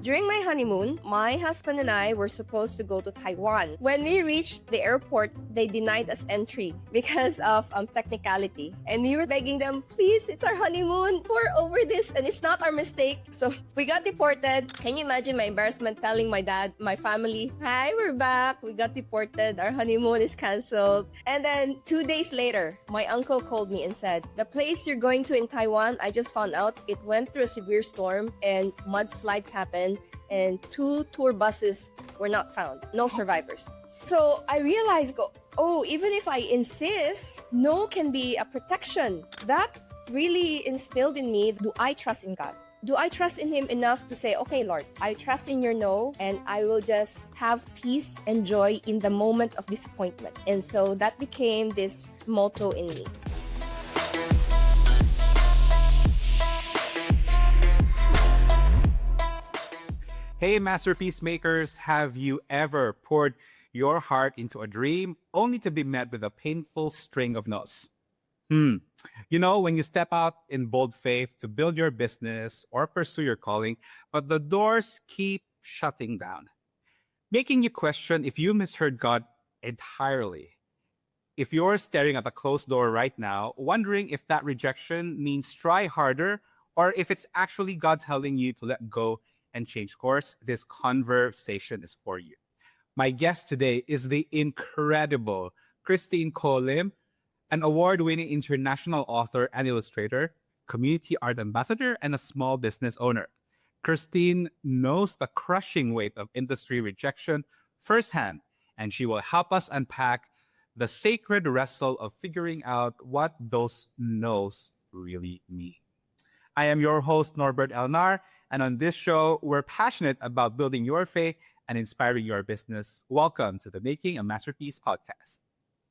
During my honeymoon, my husband and I were supposed to go to Taiwan. When we reached the airport, they denied us entry because of technicality. And we were begging them, please, it's our honeymoon. We're over this and it's not our mistake. So we got deported. Can you imagine my embarrassment telling my dad, my family, hi, we're back. We got deported. Our honeymoon is canceled. And then 2 days later, my uncle called me and said, the place you're going to in Taiwan, I just found out it went through a severe storm and mudslides happened and 2 tour buses were not found. No survivors. So I realized, even if I insist, no can be a protection. That really instilled in me, do I trust in God? Do I trust in Him enough to say, okay, Lord, I trust in your no, and I will just have peace and joy in the moment of disappointment. And so that became this motto in me. Hey, masterpiece makers, have you ever poured your heart into a dream only to be met with a painful string of no's? You know, when you step out in bold faith to build your business or pursue your calling, but the doors keep shutting down, making you question if you misheard God entirely. If you're staring at a closed door right now, wondering if that rejection means try harder or if it's actually God telling you to let go and change course, this conversation is for you. My guest today is the incredible Kristin Lim, an award-winning international author and illustrator, community art ambassador, and a small business owner. Kristin knows the crushing weight of industry rejection firsthand, and she will help us unpack the sacred wrestle of figuring out what those no's really mean. I am your host, Norbert Elnar, and on this show, we're passionate about building your faith and inspiring your business. Welcome to the Making a Masterpiece podcast.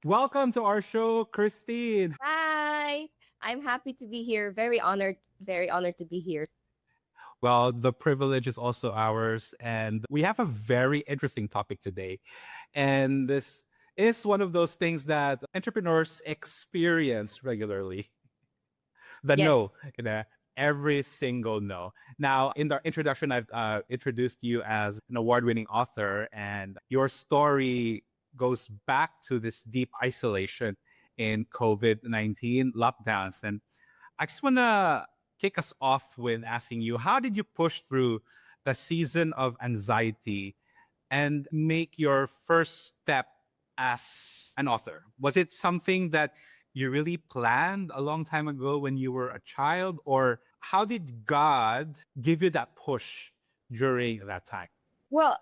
Welcome to our show, Kristin. Hi, I'm happy to be here. Very honored to be here. Well, the privilege is also ours, and we have a very interesting topic today. And this is one of those things that entrepreneurs experience regularly. The Yes. no, every single no. Now, in the introduction, I've introduced you as an award-winning author, and your story goes back to this deep isolation in COVID-19 lockdowns. And I just want to kick us off with asking you, how did you push through the season of anxiety and make your first step as an author? Was it something that you really planned a long time ago when you were a child, or how did God give you that push during that time? Well,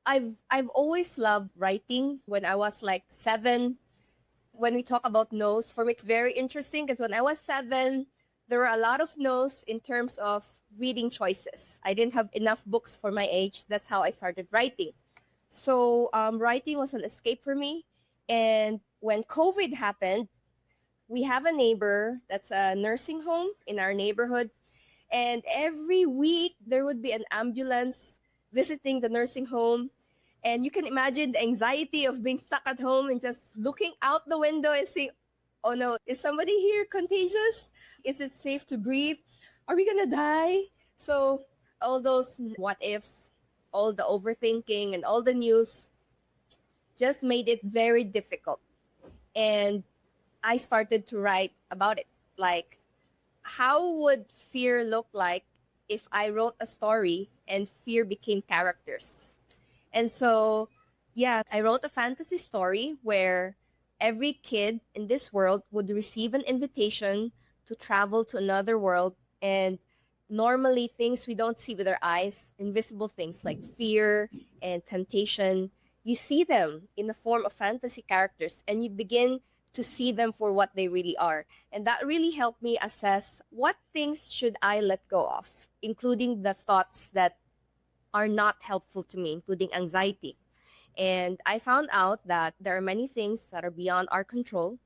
I've always loved writing. When I was like 7, when we talk about no's, for me it's very interesting because when I was 7, there were a lot of no's in terms of reading choices. I didn't have enough books for my age. That's how I started writing. So writing was an escape for me. And when COVID happened, we have a neighbor that's a nursing home in our neighborhood. And every week there would be an ambulance visiting the nursing home. And you can imagine the anxiety of being stuck at home and just looking out the window and saying, oh no, is somebody here contagious? Is it safe to breathe? Are we gonna die? So all those what ifs, all the overthinking and all the news just made it very difficult. And I started to write about it. Like, how would fear look like if I wrote a story and fear became characters? And so, yeah, I wrote a fantasy story where every kid in this world would receive an invitation to travel to another world. And normally things we don't see with our eyes, invisible things like fear and temptation, you see them in the form of fantasy characters and you begin to see them for what they really are. And that really helped me assess what things should I let go of, including the thoughts that are not helpful to me, including anxiety. And I found out that there are many things that are beyond our control,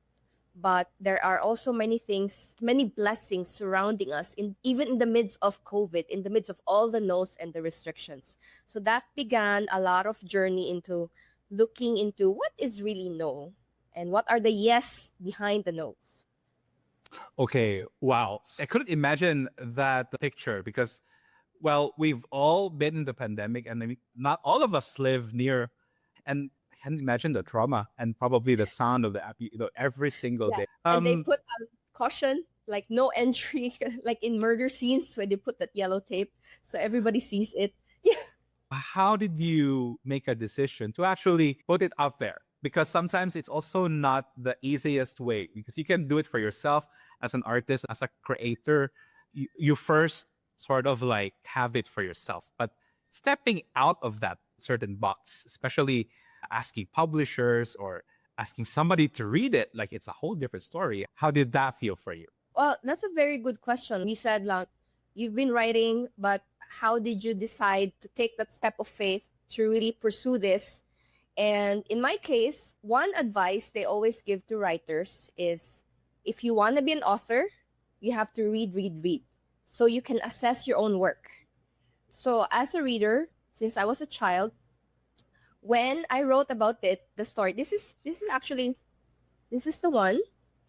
but there are also many things, many blessings surrounding us, even in the midst of COVID, in the midst of all the no's and the restrictions. So that began a lot of journey into looking into what is really no and what are the yes behind the no's. Okay, wow. I couldn't imagine that picture because Well, we've all been in the pandemic, and I mean, not all of us live near. And I can imagine the trauma and probably the sound of the app, every single Yeah. day. And they put caution, like no entry, like in murder scenes where they put that yellow tape so everybody sees it. Yeah. How did you make a decision to actually put it out there? Because sometimes it's also not the easiest way, because you can do it for yourself as an artist, as a creator. You first sort of like have it for yourself, but stepping out of that certain box, especially asking publishers or asking somebody to read it, like it's a whole different story. How did that feel for you? Well, that's a very good question. We said, like, you've been writing, but how did you decide to take that step of faith to really pursue this? And in my case, one advice they always give to writers is if you want to be an author, you have to read, so you can assess your own work. So as a reader, since I was a child, when I wrote about the story, this is the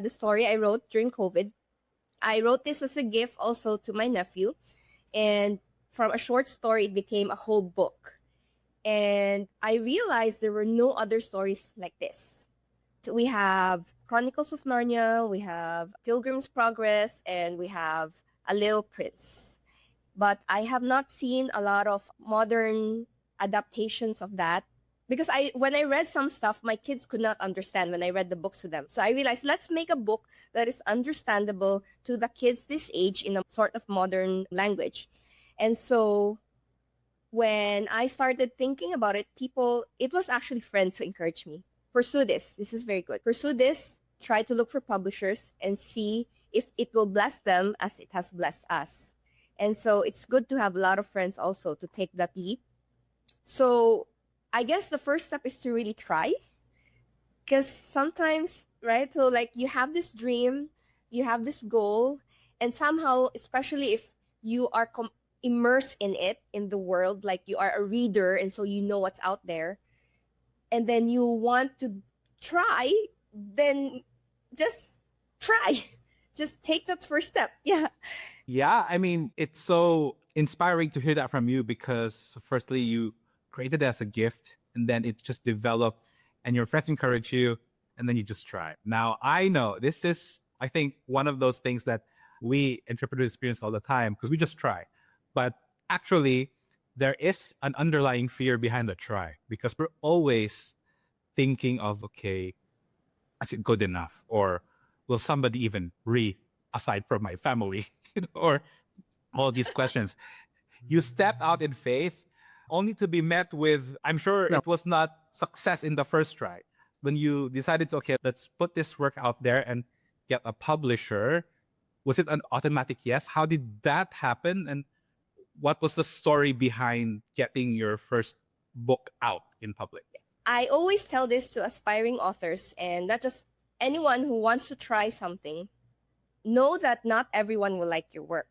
story I wrote during COVID. I wrote this as a gift also to my nephew, and from a short story, it became a whole book. And I realized there were no other stories like this. So we have Chronicles of Narnia, we have Pilgrim's Progress, and we have A Little Prince. But I have not seen a lot of modern adaptations of that, because when I read some stuff, my kids could not understand when I read the books to them. So I realized, let's make a book that is understandable to the kids this age in a sort of modern language. And so when I started thinking about it, it was actually friends who encouraged me. Pursue this. This is very good. Pursue this. Try to look for publishers and see if it will bless them as it has blessed us. And so it's good to have a lot of friends also to take that leap. So I guess the first step is to really try. Because sometimes, right? So like you have this dream, you have this goal, and somehow, especially if you are immersed in it, in the world, like you are a reader and so you know what's out there, and then you want to try, then just try. Just take that first step. Yeah. Yeah, I mean, it's so inspiring to hear that from you, because firstly, you created it as a gift, and then it just developed, and your friends encourage you, and then you just try. Now, I know this is, I think, one of those things that we entrepreneurs experience all the time, because we just try. But actually, there is an underlying fear behind the try, because we're always thinking of, okay, is it good enough? Or will somebody even read aside from my family? Or all these questions. You step out in faith only to be met with, I'm sure it was not success in the first try. When you decided to, okay, let's put this work out there and get a publisher, was it an automatic yes? How did that happen? And what was the story behind getting your first book out in public? I always tell this to aspiring authors, and not just anyone who wants to try something. Know that not everyone will like your work.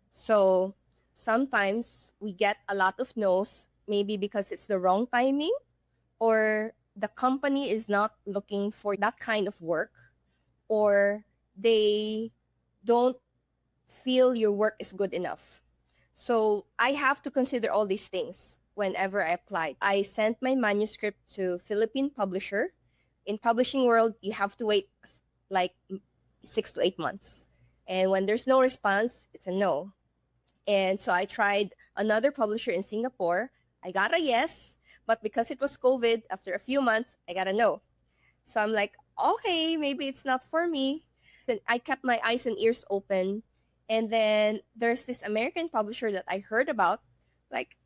So sometimes we get a lot of no's, maybe because it's the wrong timing, or the company is not looking for that kind of work, or they don't feel your work is good enough. So I have to consider all these things whenever I applied. I sent my manuscript to Philippine publisher. In publishing world, you have to wait like 6 to 8 months. And when there's no response, it's a no. And so I tried another publisher in Singapore. I got a yes, but because it was COVID, after a few months, I got a no. So I'm like, okay, maybe it's not for me. Then I kept my eyes and ears open. And then there's this American publisher that I heard about. Like,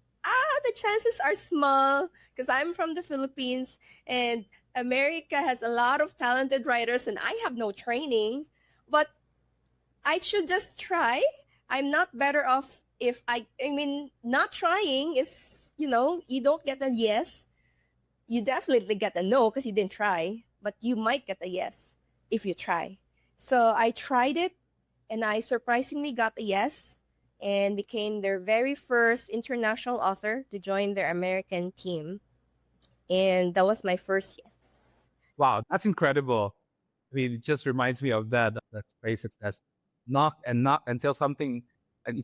the chances are small because I'm from the Philippines and America has a lot of talented writers and I have no training. But I should just try. I'm not better off if I mean, not trying is, you don't get a yes. You definitely get a no because you didn't try, but you might get a yes if you try. So I tried it and I surprisingly got a yes and became their very first international author to join their American team. And that was my first yes. Wow, that's incredible. I mean, it just reminds me of that phrase that says, knock and knock until something And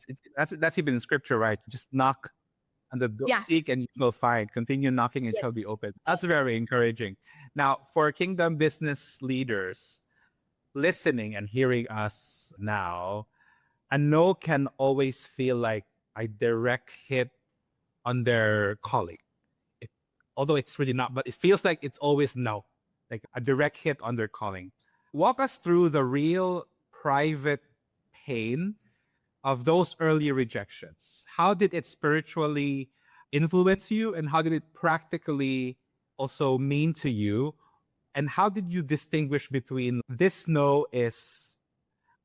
that's even in scripture, right? Just knock on the door, Yeah. seek and you will find. Continue knocking and it shall Yes. be open. That's very encouraging. Now, for kingdom business leaders listening and hearing us now, a no can always feel like a direct hit on their calling. It, although it's really not, but it feels like it's always no, like a direct hit on their calling. Walk us through the real private pain of those early rejections. How did it spiritually influence you, and how did it practically also mean to you? And how did you distinguish between this no is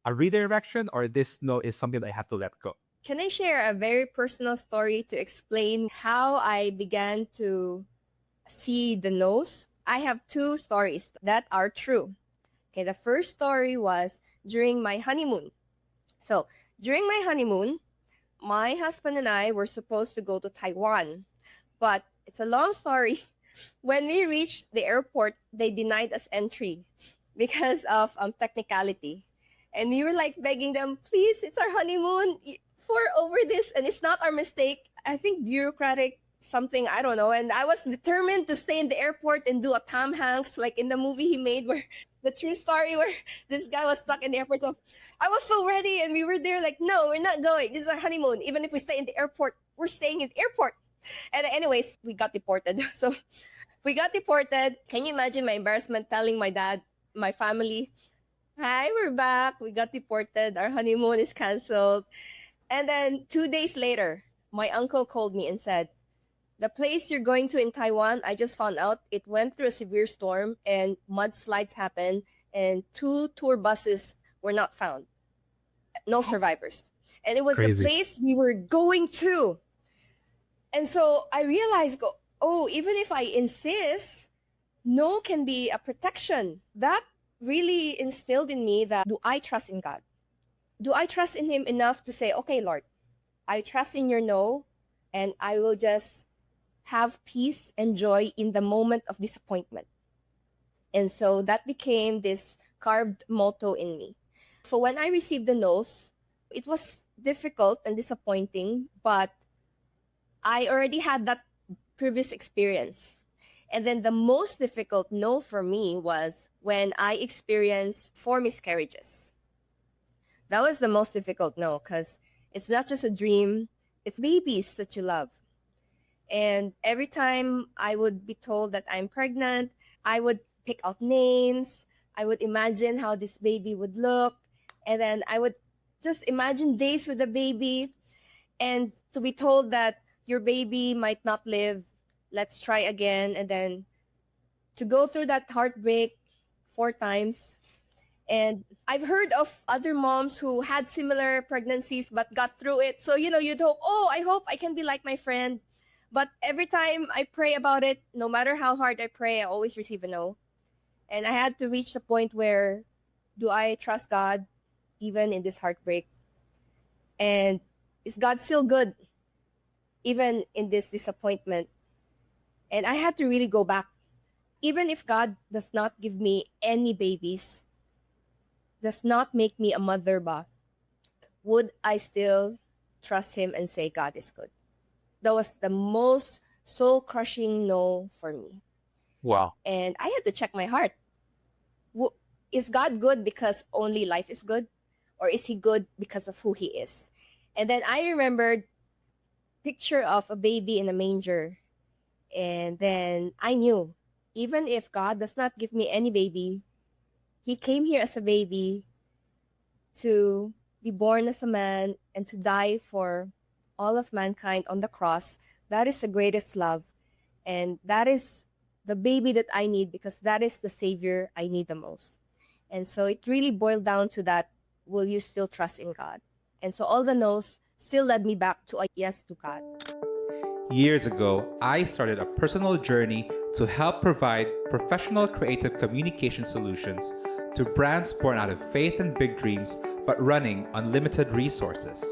a redirection or this no is something that I have to let go? Can I share a very personal story to explain how I began to see the no's? I have two stories that are true. Okay, the first story was during my honeymoon. So, during my honeymoon, my husband and I were supposed to go to Taiwan. But it's a long story. When we reached the airport, they denied us entry because of technicality. And we were like begging them, please, it's our honeymoon for over this. And it's not our mistake. I think bureaucratic something, I don't know. And I was determined to stay in the airport and do a Tom Hanks, like in the movie he made, where the true story where this guy was stuck in the airport. So I was so ready, and we were there like, no, we're not going. This is our honeymoon. Even if we stay in the airport, we're staying in the airport. And anyways, we got deported. So we got deported. Can you imagine my embarrassment telling my dad, my family, hi, we're back. We got deported. Our honeymoon is canceled. And then 2 days later, my uncle called me and said, the place you're going to in Taiwan, I just found out it went through a severe storm and mudslides happened and 2 tour buses were not found. No survivors. And it was Crazy. the place we were going to. And so I realized, oh, even if I insist, no can be a protection. That really instilled in me that, do I trust in God? Do I trust in Him enough to say, okay, Lord, I trust in your no, and I will just have peace and joy in the moment of disappointment. And so that became this carved motto in me. So when I received the no's, it was difficult and disappointing, but I already had that previous experience. And then the most difficult no for me was when I experienced 4 miscarriages. That was the most difficult no, because it's not just a dream, it's babies that you love. And every time I would be told that I'm pregnant, I would pick out names. I would imagine how this baby would look. And then I would just imagine days with the baby. And to be told that your baby might not live, let's try again. And then to go through that heartbreak 4 times. And I've heard of other moms who had similar pregnancies but got through it. So, you'd hope, I hope I can be like my friend. But every time I pray about it, no matter how hard I pray, I always receive a no. And I had to reach the point where, do I trust God even in this heartbreak? And is God still good even in this disappointment? And I had to really go back. Even if God does not give me any babies, does not make me a mother ba, would I still trust Him and say God is good? That was the most soul-crushing no for me. Wow. And I had to check my heart. Is God good because only life is good? Or is He good because of who He is? And then I remembered picture of a baby in a manger. And then I knew, even if God does not give me any baby, He came here as a baby to be born as a man and to die for all of mankind on the cross. That is the greatest love. And that is the baby that I need, because that is the Savior I need the most. And so it really boiled down to that, will you still trust in God? And so all the no's still led me back to a yes to God. Years ago, I started a personal journey to help provide professional creative communication solutions to brands born out of faith and big dreams, but running on limited resources.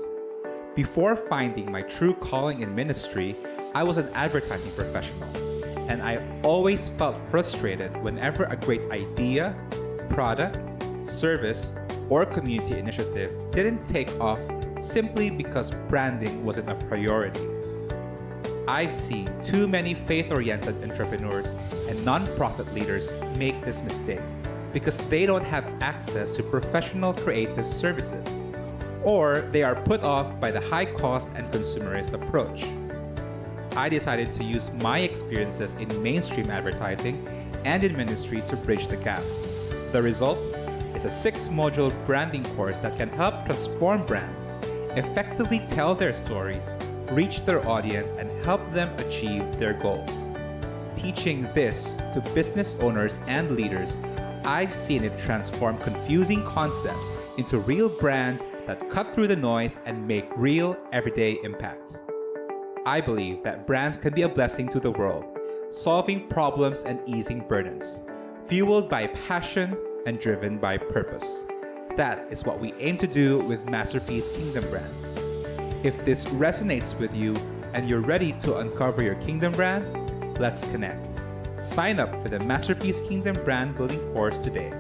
Before finding my true calling in ministry, I was an advertising professional, and I always felt frustrated whenever a great idea, product, service, or community initiative didn't take off simply because branding wasn't a priority. I've seen too many faith-oriented entrepreneurs and nonprofit leaders make this mistake because they don't have access to professional creative services, or they are put off by the high cost and consumerist approach. I decided to use my experiences in mainstream advertising and in ministry to bridge the gap. The result is a 6-module branding course that can help transform brands, effectively tell their stories, reach their audience, and help them achieve their goals. Teaching this to business owners and leaders, I've seen it transform confusing concepts into real brands that cut through the noise and make real everyday impact. I believe that brands can be a blessing to the world, solving problems and easing burdens, fueled by passion and driven by purpose. That is what we aim to do with Masterpiece Kingdom Brands. If this resonates with you and you're ready to uncover your Kingdom brand, let's connect. Sign up for the Masterpiece Kingdom Brand Building course today.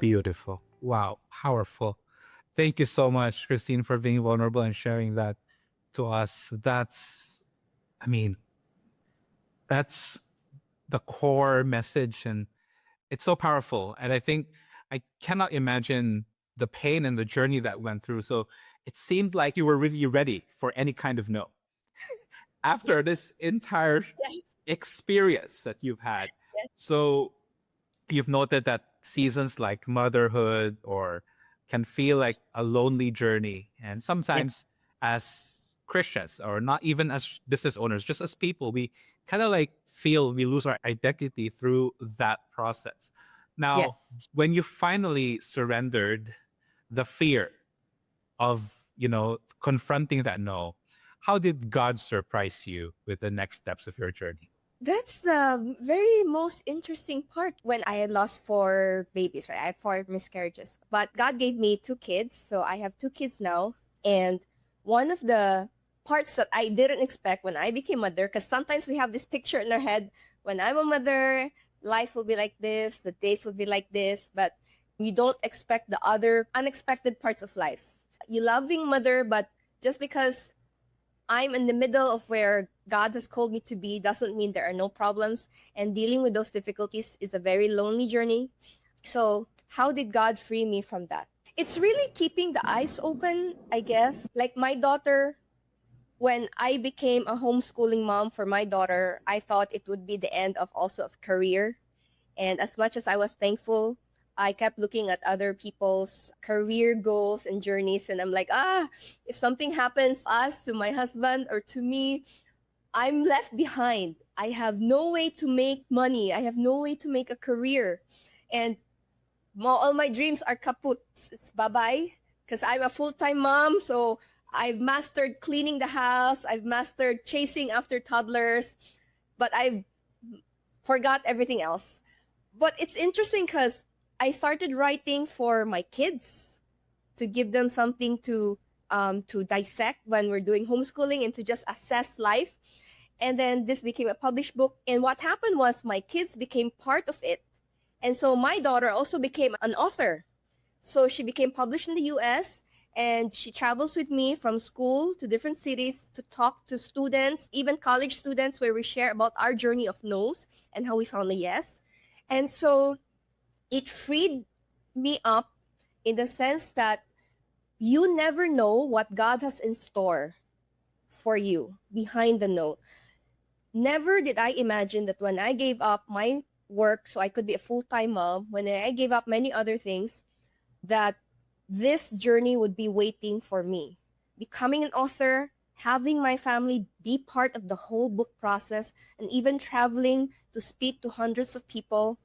Beautiful. Wow. Powerful. Thank you so much, Kristin, for being vulnerable and sharing that to us. That's the core message, and it's so powerful. And I think I cannot imagine the pain and the journey that went through. So it seemed like you were really ready for any kind of no. After this entire experience that you've had. So you've noted that seasons like motherhood or can feel like a lonely journey. And sometimes as Christians, or not even as business owners, just as people, we kind of like feel we lose our identity through that process. Now, when you finally surrendered the fear of, confronting that no, how did God surprise you with the next steps of your journey? That's the very most interesting part. When I had lost 4 babies, right? I had 4 miscarriages. But God gave me 2 kids. So I have 2 kids now. And one of the parts that I didn't expect when I became mother, because sometimes we have this picture in our head, when I'm a mother, life will be like this, the days will be like this, but you don't expect the other unexpected parts of life. You loving mother, but just because I'm in the middle of where God has called me to be doesn't mean there are no problems. And dealing with those difficulties is a very lonely journey. So how did God free me from that? It's really keeping the eyes open, I guess. Like my daughter, when I became a homeschooling mom for my daughter, I thought it would be the end of also of career. And as much as I was thankful, I kept looking at other people's career goals and journeys. And I'm like, if something happens to us, to my husband or to me, I'm left behind. I have no way to make money. I have no way to make a career. And all my dreams are kaput. It's bye-bye. Because I'm a full-time mom. So I've mastered cleaning the house. I've mastered chasing after toddlers. But I've forgot everything else. But it's interesting because I started writing for my kids to give them something to dissect when we're doing homeschooling and to just assess life. And then this became a published book. And what happened was my kids became part of it. And so my daughter also became an author. So she became published in the US, and she travels with me from school to different cities to talk to students, even college students, where we share about our journey of no's and how we found a yes. And so it freed me up in the sense that you never know what God has in store for you behind the no. Never did I imagine that when I gave up my work so I could be a full-time mom, when I gave up many other things, that this journey would be waiting for me. Becoming an author, having my family be part of the whole book process, and even traveling to speak to hundreds of people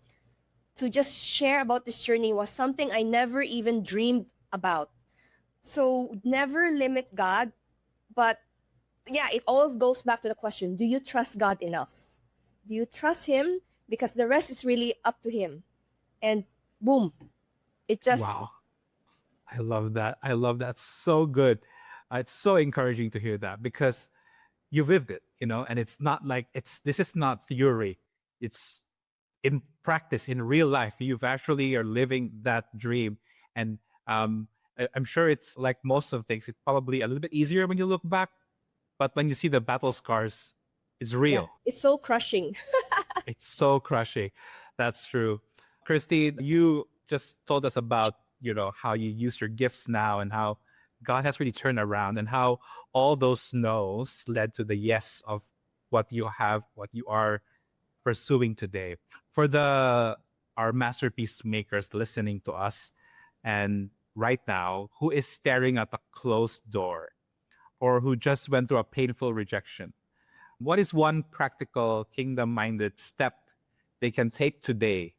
to just share about this journey was something I never even dreamed about. So never limit God. But yeah, it all goes back to the question, do you trust God enough? Do you trust Him? Because the rest is really up to Him. And boom, it just... Wow. I love that. I love that. So good. It's so encouraging to hear that because you lived it, and it's not like this is not theory. It's in practice, in real life. You've actually are living that dream. And I'm sure it's like most of things. It's probably a little bit easier when you look back, but when you see the battle scars, it's Yeah, real. it's so crushing. It's so crushing. That's true. Christine, you just told us about, how you use your gifts now and how God has really turned around and how all those no's led to the yes of what you have, what you are pursuing today. For our masterpiece makers listening to us and right now who is staring at a closed door or who just went through a painful rejection, what is one practical kingdom-minded step they can take today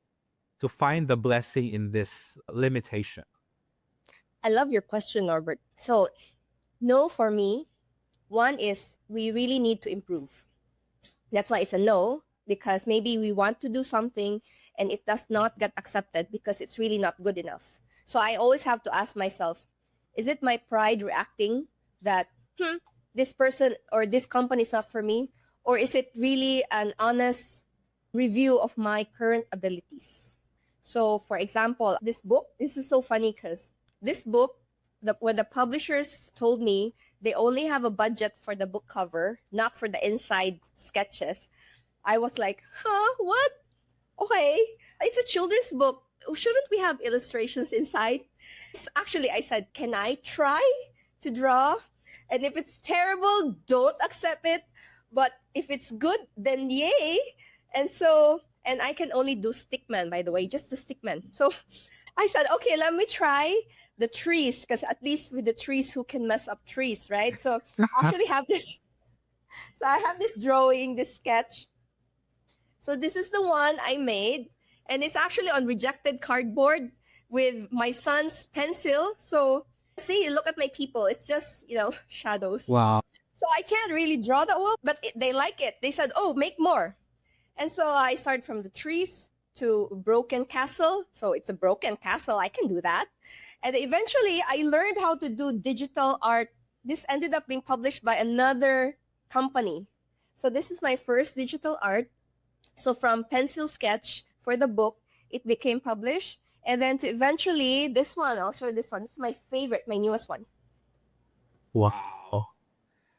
to find the blessing in this limitation? I love your question, Norbert. So, no for me, one is we really need to improve. That's why it's a no, because maybe we want to do something and it does not get accepted because it's really not good enough. So I always have to ask myself, is it my pride reacting that this person or this company is not for me? Or is it really an honest review of my current abilities? So for example, this book, this is so funny because this book, when the publishers told me they only have a budget for the book cover, not for the inside sketches, I was like, what? Okay, it's a children's book. Shouldn't we have illustrations inside? Actually, I said, can I try to draw? And if it's terrible, don't accept it. But if it's good, then yay. And I can only do stickman, by the way, just the stickman. So I said, okay, let me try the trees, because at least with the trees, who can mess up trees, right? So I actually have this. So I have this drawing, this sketch. So this is the one I made, and it's actually on rejected cardboard with my son's pencil. So see, look at my people. It's just, shadows. Wow. So I can't really draw that well, but they like it. They said, oh, make more. And so I started from the trees to broken castle. So it's a broken castle. I can do that. And eventually I learned how to do digital art. This ended up being published by another company. So this is my first digital art. So from pencil sketch for the book, it became published. And then to eventually, this one, I'll show you this one. This is my favorite, my newest one. Wow.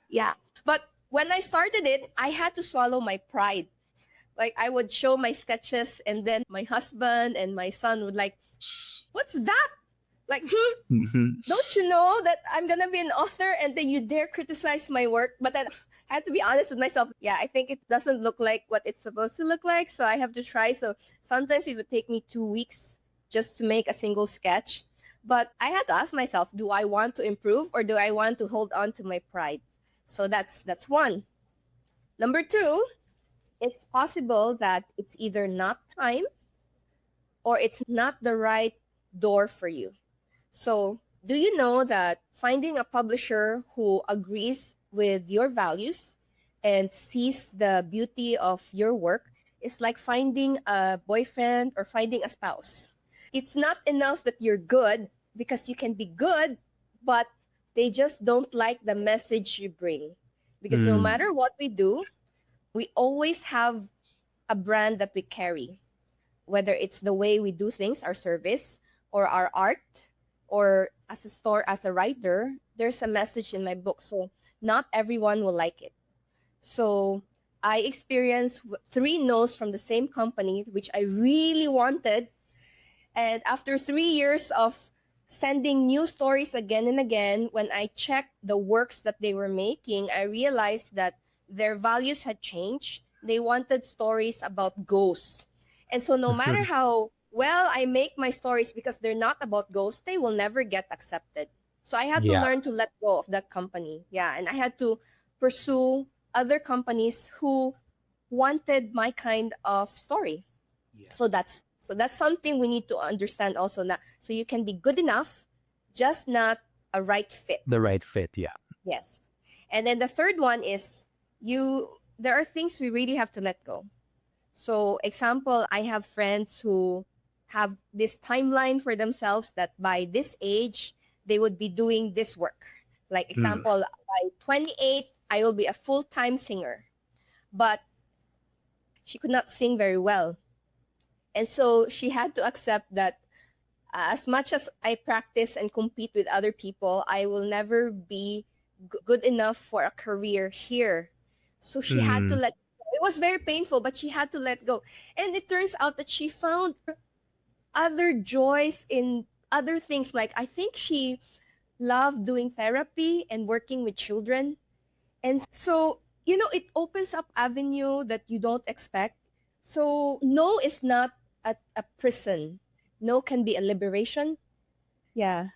Yeah. But when I started it, I had to swallow my pride. Like I would show my sketches and then my husband and my son would like, what's that? Like, don't you know that I'm going to be an author and then you dare criticize my work? But then I had to be honest with myself. Yeah, I think it doesn't look like what it's supposed to look like. So I have to try. So sometimes it would take me 2 weeks just to make a single sketch. But I had to ask myself, do I want to improve or do I want to hold on to my pride? So that's one. Number two, it's possible that it's either not time or it's not the right door for you. So do you know that finding a publisher who agrees with your values and sees the beauty of your work is like finding a boyfriend or finding a spouse. It's not enough that you're good, because you can be good, but they just don't like the message you bring. Because no matter what we do, we always have a brand that we carry, whether it's the way we do things, our service, or our art, or as a writer, there's a message in my book. So not everyone will like it. So I experienced 3 no's from the same company, which I really wanted. And after 3 years of sending new stories again and again, when I checked the works that they were making, I realized that their values had changed. They wanted stories about ghosts. And so no matter how well I make my stories, because they're not about ghosts, they will never get accepted. So I had to learn to let go of that company. Yeah, and I had to pursue other companies who wanted my kind of story. Yeah. So that's something we need to understand also. So you can be good enough, just not a right fit. The right fit, yeah. Yes. And then the third one is there are things we really have to let go. So example, I have friends who have this timeline for themselves that by this age, they would be doing this work. Like example, by 28, I will be a full-time singer. But she could not sing very well. And so she had to accept that As much as I practice and compete with other people, I will never be good enough for a career here. So she had to let go. It was very painful, but she had to let go. And it turns out that she found other joys in other things. Like, I think she loved doing therapy and working with children. And so, it opens up avenue that you don't expect. So no is not a prison. No can be a liberation. Yeah.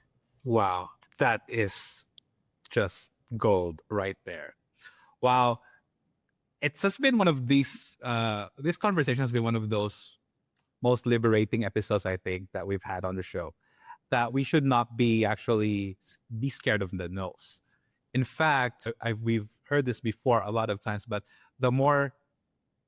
Wow, that is just gold right there. Wow. It's just been one of these, this conversation has been one of those most liberating episodes, I think, that we've had on the show. That we should not be be scared of the no's. In fact, we've heard this before a lot of times, but the more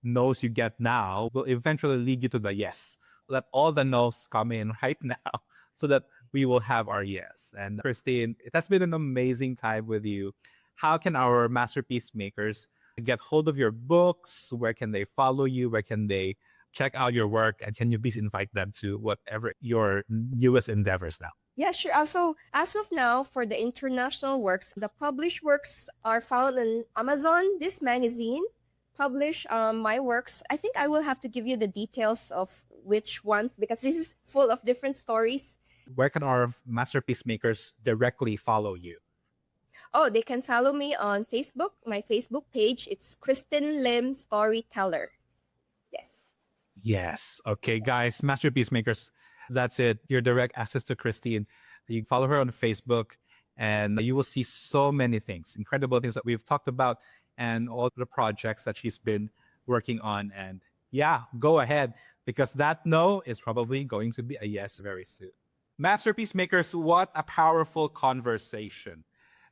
no's you get now will eventually lead you to the yes. Let all the no's come in right now so that we will have our yes. And Kristin, it has been an amazing time with you. How can our masterpiece makers get hold of your books? Where can they follow you? Where can they check out your work? And can you please invite them to whatever your newest endeavors now? Yeah, sure. Also, as of now, for the international works, the published works are found on Amazon. This magazine publish my works. I think I will have to give you the details of which ones, because this is full of different stories. Where can our masterpiece makers directly follow you? Oh, they can follow me on Facebook. My Facebook page, it's Kristin Lim Storyteller. Yes. Yes. Okay, guys, masterpiece makers, that's it. Your direct access to Kristin. You can follow her on Facebook and you will see so many things, incredible things that we've talked about and all the projects that she's been working on. And yeah, go ahead, because that no is probably going to be a yes very soon. Masterpiece makers, what a powerful conversation.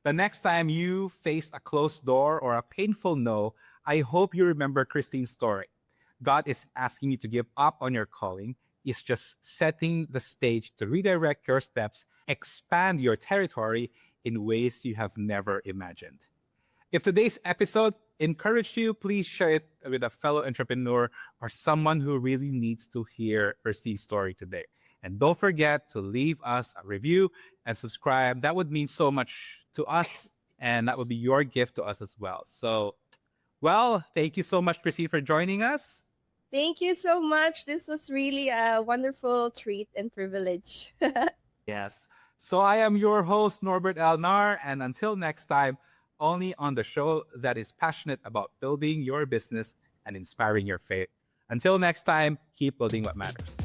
The next time you face a closed door or a painful no, I hope you remember Kristin's story. God is asking you to give up on your calling. He's just setting the stage to redirect your steps, expand your territory in ways you have never imagined. If today's episode encouraged you, please share it with a fellow entrepreneur or someone who really needs to hear Kristin's story today. And don't forget to leave us a review and subscribe. That would mean so much to us, and that would be your gift to us as well. So, well, thank you so much, Kristin, for joining us. Thank you so much. This was really a wonderful treat and privilege. Yes. So I am your host, Norbert Elnar, and until next time, only on the show that is passionate about building your business and inspiring your faith. Until next time, keep building what matters.